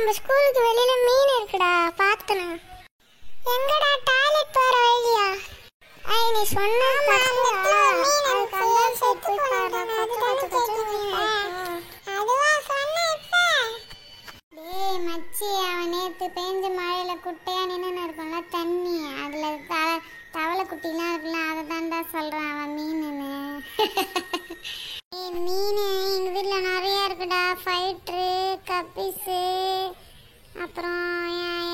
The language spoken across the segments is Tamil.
நம்ம ஸ்கூலுக்கு வெளியில மீன் இருக்குடா, பார்த்தனா? எங்கடா டாய்லெட் போற வழியா? நீ சொன்ன பேஞ்ச மழையில குட்டையா நின்று இருக்கும்ல தண்ணி, அதுல தவளை குட்டிலாம் இருக்குல்ல, அதை தான்டா சொல்றான் அவன் மீனுன்னு. மீன் எங்க வீட்டுல நிறைய இருக்குடா. ஃபைட்ரு, கப்பீஸு, அப்புறம்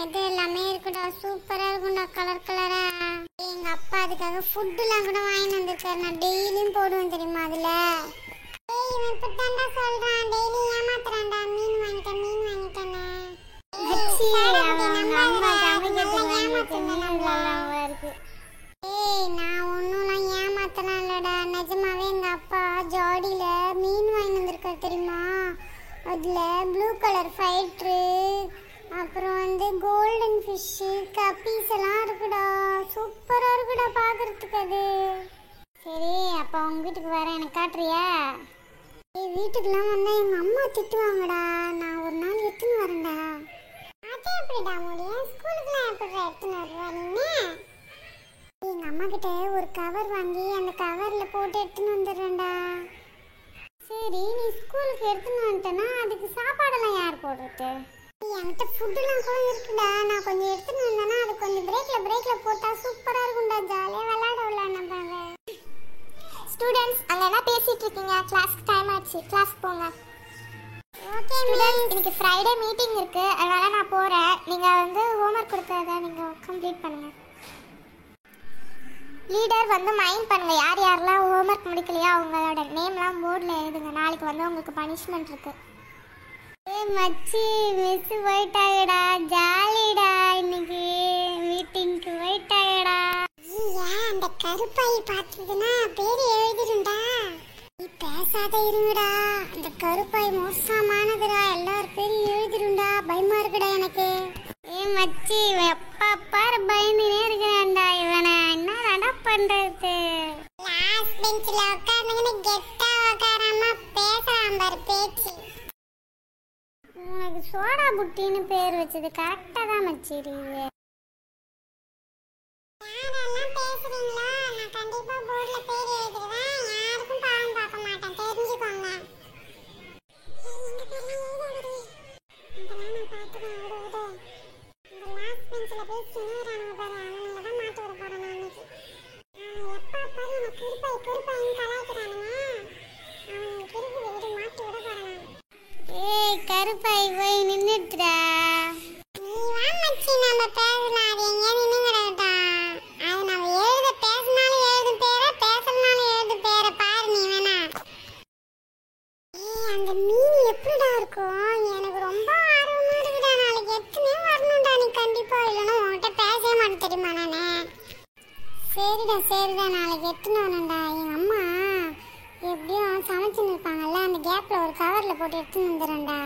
இது எல்லாமே இருக்குடா. சூப்பரா இருக்கும்டா, கலர் கலரா. எங்க அப்பா அதுக்காக ஃபுட்டுலாம் கூட வாங்கிட்டு வந்திருக்காரு. நான் டெய்லியும் போடுவேன் தெரியுமா அதுல. இவன் இப்படித்தான்டா சொல்றான், டெய்லி ஏமாத்துறான்டா. மீன் வாங்கிட்டேன், மீன் வாங்கிட்டேன்னு. நான் ஒன்னும் ஏமாத்தலாம் இல்லடா, நிஜமாவே எங்க அப்பா ஜாடியில மீன் வாங்கி வந்திருக்காரு தெரியுமா. அதுல ப்ளூ கலர் ஃபைட்ரு, அப்புறம் வந்து கோல்டன் ஃபிஷ்ஷு, கப்பீஸ் எல்லாம் இருக்குடா. சூப்பரா இருக்குடா பாக்குறதுக்கு அது. சரி, அப்ப உங்க வீட்டுக்கு வர எனக்கு காட்டுறியா? வீட்டுக்குலாம் வந்தா எங்க அம்மா திட்டுவாங்கடா. நான் ஒரு நாள் எடுத்துன்னு வரேன்டா. அது எப்படிடா முடியும்? ஸ்கூலுக்குலாம் எப்படி எடுத்துன்னு வருவா நீ? எங்க அம்மா கிட்ட ஒரு கவர் வாங்கி அந்த கவர்ல போட்டு எடுத்துன்னு வந்துடுறேன்டா. சரி, நீ ஸ்கூலுக்கு எடுத்துன்னு வந்துட்டேன்னா அதுக்கு சாப்பாடெல்லாம் யார் போடுறது? என்கிட்ட ஃபுட்டுலாம் கூட இருக்குடா. நான் கொஞ்சம் எடுத்துன்னு வந்தேன்னா அது கொஞ்சம் பிரேக்ல போட்டா சூப்பரா இருக்கும்டா. ஜாலியா விளையாட விளையாடுறாங்க. ஸ்டூடெண்ட்ஸ், அங்க என்ன பேசிட்டு இருக்கீங்க? கிளாஸ்க்கு டைம் ஆச்சு, கிளாஸ் போங்க. ஓகே ஸ்டூடெண்ட்ஸ், இன்னைக்கு ஃப்ரைடே மீட்டிங் இருக்கு, அதனால நான் போறேன். நீங்க வந்து ஹோம்வொர்க் கொடுத்தத நீங்க கம்ப்ளீட் பண்ணுங்க. லீடர் வந்து மைண்ட் பண்ணுங்க, யார் யாரெல்லாம் ஹோம்வொர்க் முடிக்கலையோ அவங்களோட நேம்லாம் போர்டில் எழுதுங்க. நாளைக்கு வந்து உங்களுக்கு பனிஷ்மெண்ட் இருக்கு. மச்சி, மிஸ் போயிட்டாங்கடா. ஜாலிடா, இன்னைக்கு மீட்டிங்க்கு போயிட்டாங்கடா. அந்த கருப்பாயி பார்த்ததுன்னா பேரு எழுதிடும்டா. நீ பேசாத இருங்கடா. அந்த கருப்பாய் மோசமானதுடா, எல்லாரும் பேரும் எழுதிடும்டா. பயமா இருக்குடா எனக்கு. மச்சி, எப்பா பாரு பயந்துனே இருக்கிறான்டா. இவனை என்னடா பண்றது? லாஸ்ட் பெஞ்ச்ல உட்கார்ந்துன்னு கெட்டா உட்காராம பேசுறான் பாரு பேச்சு. உனக்கு சோடா புட்டின்னு பேர் வச்சது கரெக்டா தான் மச்சி இருக்கு. யாரெல்லாம் பேசுறீங்களா? நான் கண்டிப்பா போர்டுல பேர் எழுதிடுவேன். யாருக்கும் பாவம் பார்க்க மாட்டேன், தெரிஞ்சுக்கோங்க. இந்த பேர்லாம் எழுதாதடி. இதெல்லாம் நான் பார்த்துக்கிறேன். விடு. இந்த லாஸ்ட் பெஞ்ச்ல போய் சின்னரானுங்க பாரு, அவனுங்க தான் மாட்டி விட போறேன் நான் இன்னைக்கு. எப்பா பாரு எனக்கு கருப்பாயின்னு கலாய்க்கிறானுங்க. அவனுங்க கிறுக்கு விடு, மாட்டி விட போறேன் நான். கருப்பாய் போய் நின்னுட்டுடா. நீ வா மச்சி, நம்ம பேசலாம். அது எங்கேயா நின்னுங்கடா. அது நம்ம எழுத பேசினாலும் எழுதும் பேர, பேசலனாலும் எழுதும் பேர. பாரு நீ வேணா. அந்த மீன் எப்படிடா இருக்கும்? எனக்கு ரொம்ப ஆர்வமா இருக்குடா. நாளைக்கு எத்தனை வரணும்டா நீ கண்டிப்பா. இல்லைன்னா உன்கிட்ட பேசவே மாட்டேன் தெரியுமா நானு. சரிடா, நாளைக்கு எத்தனை வரணும்டா. எங்க அம்மா எப்படியும் சமைச்சுன்னு இருப்பாங்கல்ல, அந்த கேப்ல ஒரு கவர்ல போட்டு எடுத்துன்னு வந்துடுறேன்டா.